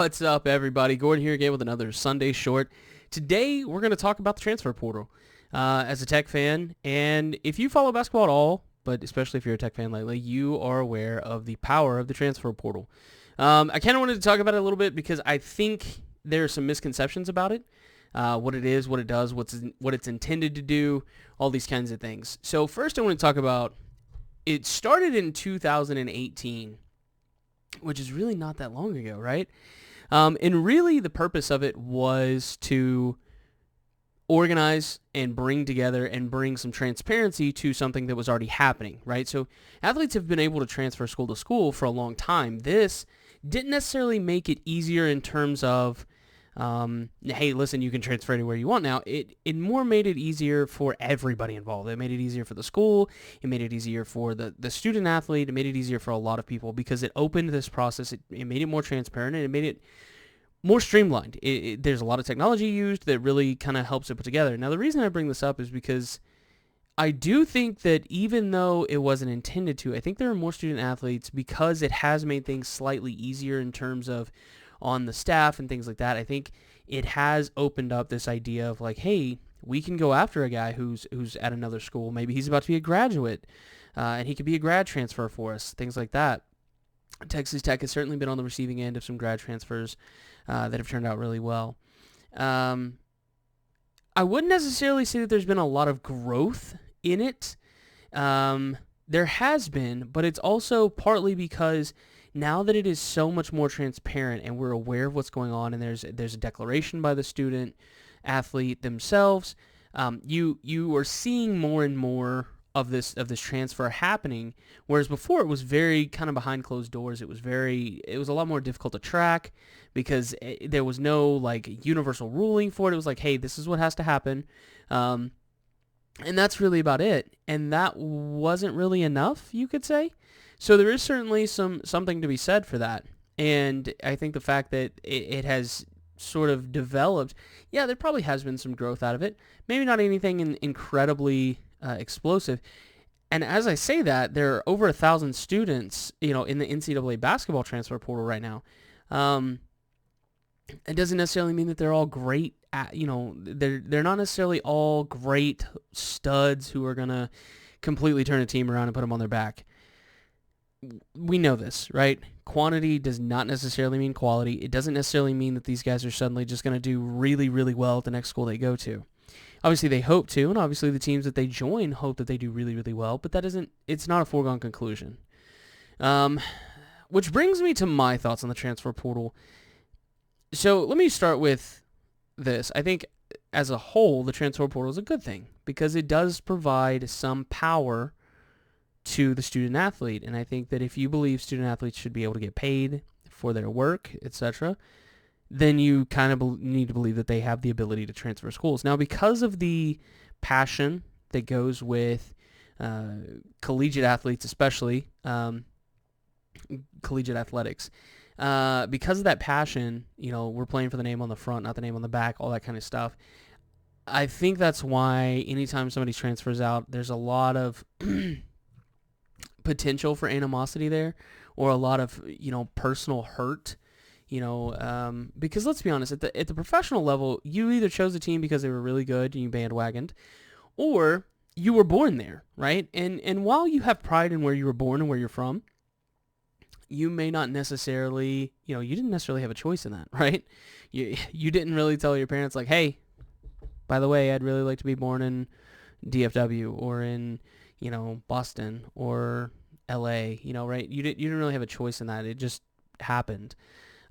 What's up, everybody? Gordon here again with another Sunday Short. Today, we're going to talk about the transfer portal. As a Tech fan, and if you follow basketball at all, but especially if you're a Tech fan lately, you are aware of the power of the transfer portal. I kind of wanted to talk about it a little bit because I think there are some misconceptions about it, what it is, what it does, what it's intended to do, all these kinds of things. So first, I want to talk about it started in 2018, which is really not that long ago, right? And really the purpose of it was to organize and bring together and bring some transparency to something that was already happening, right? So athletes have been able to transfer school to school for a long time. This didn't necessarily make it easier in terms of, hey, listen, you can transfer anywhere you want now. It more made it easier for everybody involved. It made it easier for the school. It made it easier for the student athlete. It made it easier for a lot of people because it opened this process. It made it more transparent, and it made it more streamlined. There's a lot of technology used that really kind of helps it put together. Now, the reason I bring this up is because I do think that even though it wasn't intended to, I think there are more student athletes because it has made things slightly easier in terms of on the staff and things like that. I think it has opened up this idea of like, hey, we can go after a guy who's at another school. Maybe he's about to be a graduate, and he could be a grad transfer for us, things like that. Texas Tech has certainly been on the receiving end of some grad transfers that have turned out really well. I wouldn't necessarily say that there's been a lot of growth in it. There has been, but it's also partly because now that it is so much more transparent and we're aware of what's going on, and there's a declaration by the student athlete themselves, you are seeing more and more of this transfer happening, whereas before it was very kind of behind closed doors. It was a lot more difficult to track because there was no like universal ruling for it. It was like, hey, this is what has to happen, and that's really about it. And that wasn't really enough, you could say. So there is certainly something to be said for that. And I think the fact that it has sort of developed, yeah, there probably has been some growth out of it. Maybe not anything incredibly explosive. And as I say that, there are over 1,000 students, in the NCAA basketball transfer portal right now. It doesn't necessarily mean that they're all great they're not necessarily all great studs who are going to completely turn a team around and put them on their back. We know this, right? Quantity does not necessarily mean quality. It doesn't necessarily mean that these guys are suddenly just going to do really, really well at the next school they go to. Obviously, they hope to, and obviously the teams that they join hope that they do really, really well, but it's not a foregone conclusion. Which brings me to my thoughts on the transfer portal. So let me start with this. I think as a whole, the transfer portal is a good thing because it does provide some power to the student athlete. And I think that if you believe student athletes should be able to get paid for their work, etc., then you kind of need to believe that they have the ability to transfer schools. Now, because of the passion that goes with collegiate athletes, especially collegiate athletics, because of that passion, we're playing for the name on the front, not the name on the back, all that kind of stuff. I think that's why anytime somebody transfers out, there's a lot of potential for animosity there, or a lot of personal hurt, because let's be honest, at the professional level, you either chose a team because they were really good and you bandwagoned, or you were born there, right? And while you have pride in where you were born and where you're from, you may not necessarily, you didn't necessarily have a choice in that, right? You didn't really tell your parents like, hey, by the way, I'd really like to be born in DFW or in Boston or LA, right? You didn't really have a choice in that. It just happened.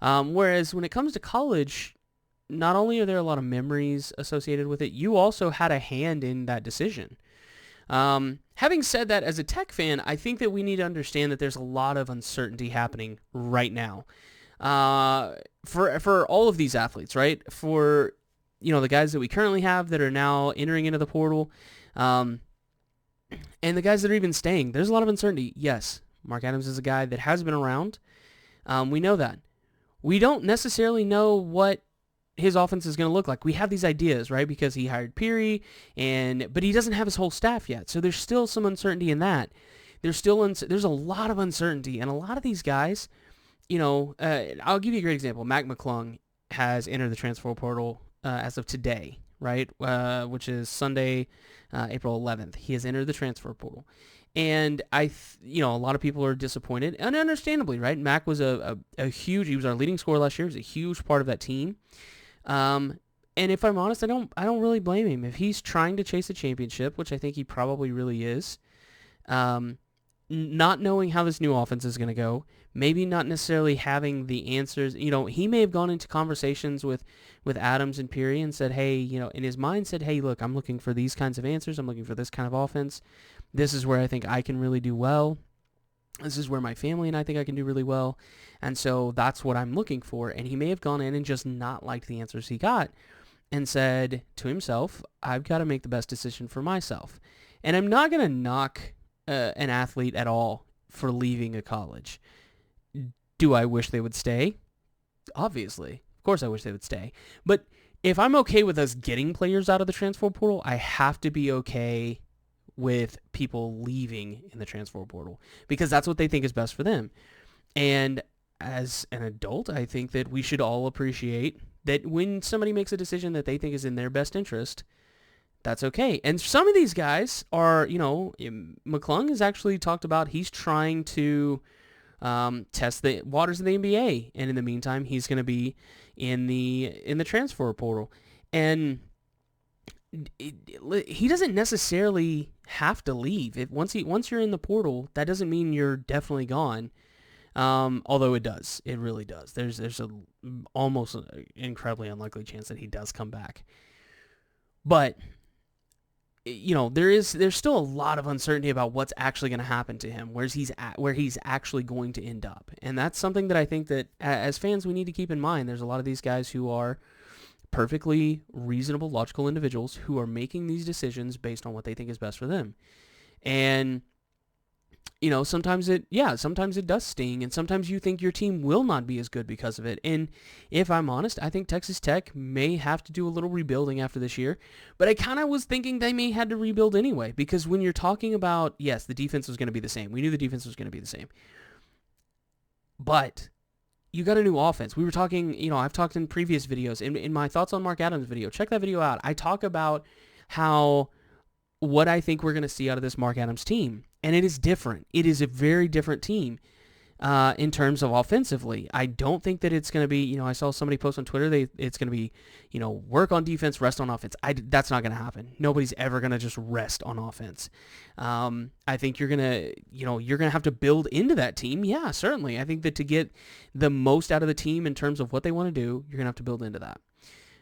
Whereas when it comes to college, not only are there a lot of memories associated with it, you also had a hand in that decision. Having said that, as a Tech fan, I think that we need to understand that there's a lot of uncertainty happening right now. For all of these athletes, right? For the guys that we currently have that are now entering into the portal, and the guys that are even staying, there's a lot of uncertainty. Yes, Mark Adams is a guy that has been around. We know that. We don't necessarily know what his offense is going to look like. We have these ideas, right? Because he hired Peary, but he doesn't have his whole staff yet. So there's still some uncertainty in that. There's a lot of uncertainty, and a lot of these guys I'll give you a great example. Mac McClung has entered the transfer portal as of today, right? Which is Sunday, April 11th. He has entered the transfer portal. And a lot of people are disappointed, and understandably, right? Mac was a huge, he was our leading scorer last year. He was a huge part of that team. And if I'm honest, I don't really blame him. If he's trying to chase a championship, which I think he probably really is, not knowing how this new offense is going to go, maybe not necessarily having the answers. He may have gone into conversations with Adams and Peary and said, hey, in his mind said, hey, look, I'm looking for these kinds of answers. I'm looking for this kind of offense. This is where I think I can really do well. This is where my family and I think I can do really well. And so that's what I'm looking for. And he may have gone in and just not liked the answers he got and said to himself, I've got to make the best decision for myself. And I'm not going to knock an athlete at all for leaving a college. Do I wish they would stay? Obviously. Of course I wish they would stay. But if I'm okay with us getting players out of the transfer portal, I have to be okay with people leaving in the transfer portal because that's what they think is best for them. And as an adult, I think that we should all appreciate that when somebody makes a decision that they think is in their best interest, that's okay. And some of these guys are, McClung has actually talked about he's trying to test the waters of the NBA, and in the meantime, he's going to be in the transfer portal. And he doesn't necessarily have to leave. Once you're in the portal, that doesn't mean you're definitely gone. Although it does, it really does. There's a almost incredibly unlikely chance that he does come back. But there's still a lot of uncertainty about what's actually going to happen to him, where he's actually going to end up. And that's something that I think that as fans we need to keep in mind. There's a lot of these guys who are perfectly reasonable, logical individuals who are making these decisions based on what they think is best for them. And sometimes it does sting, and sometimes you think your team will not be as good because of it. And if I'm honest, I think Texas Tech may have to do a little rebuilding after this year, but I kind of was thinking they may have to rebuild anyway, because when you're talking about, yes, the defense was going to be the same. We knew the defense was going to be the same. But you got a new offense. We were talking, I've talked in previous videos, in my Thoughts on Mark Adams video. Check that video out. I talk about what I think we're going to see out of this Mark Adams team. And it is different. It is a very different team in terms of offensively. I don't think that it's going to be, I saw somebody post on Twitter, it's going to be, work on defense, rest on offense. That's not going to happen. Nobody's ever going to just rest on offense. I think you're going to have to build into that team. Yeah, certainly. I think that to get the most out of the team in terms of what they want to do, you're going to have to build into that.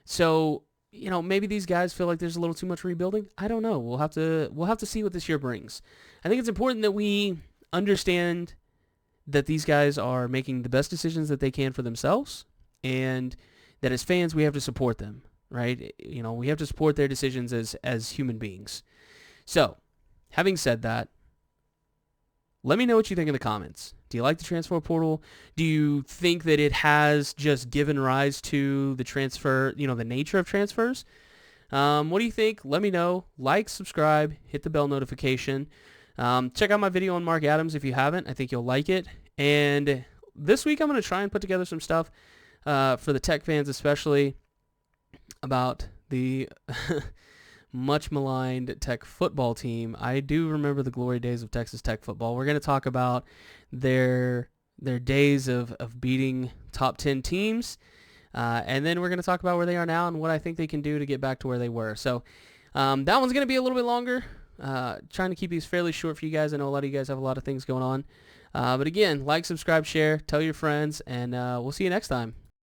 So, maybe these guys feel like there's a little too much rebuilding. I don't know. We'll have to see what this year brings. I think it's important that we understand that these guys are making the best decisions that they can for themselves, and that as fans we have to support them, right? We have to support their decisions as human beings. So, having said that, let me know what you think in the comments. Do you like the transfer portal? Do you think that it has just given rise to the transfer, the nature of transfers? What do you think? Let me know. Like, subscribe, hit the bell notification. Check out my video on Mark Adams if you haven't. I think you'll like it. And this week I'm going to try and put together some stuff for the Tech fans especially about the much maligned Tech football team. I do remember the glory days of Texas Tech football. We're going to talk about their days of beating top 10 teams. And then we're going to talk about where they are now and what I think they can do to get back to where they were. So that one's going to be a little bit longer. Trying to keep these fairly short for you guys. I know a lot of you guys have a lot of things going on. But again, like, subscribe, share, tell your friends, and we'll see you next time.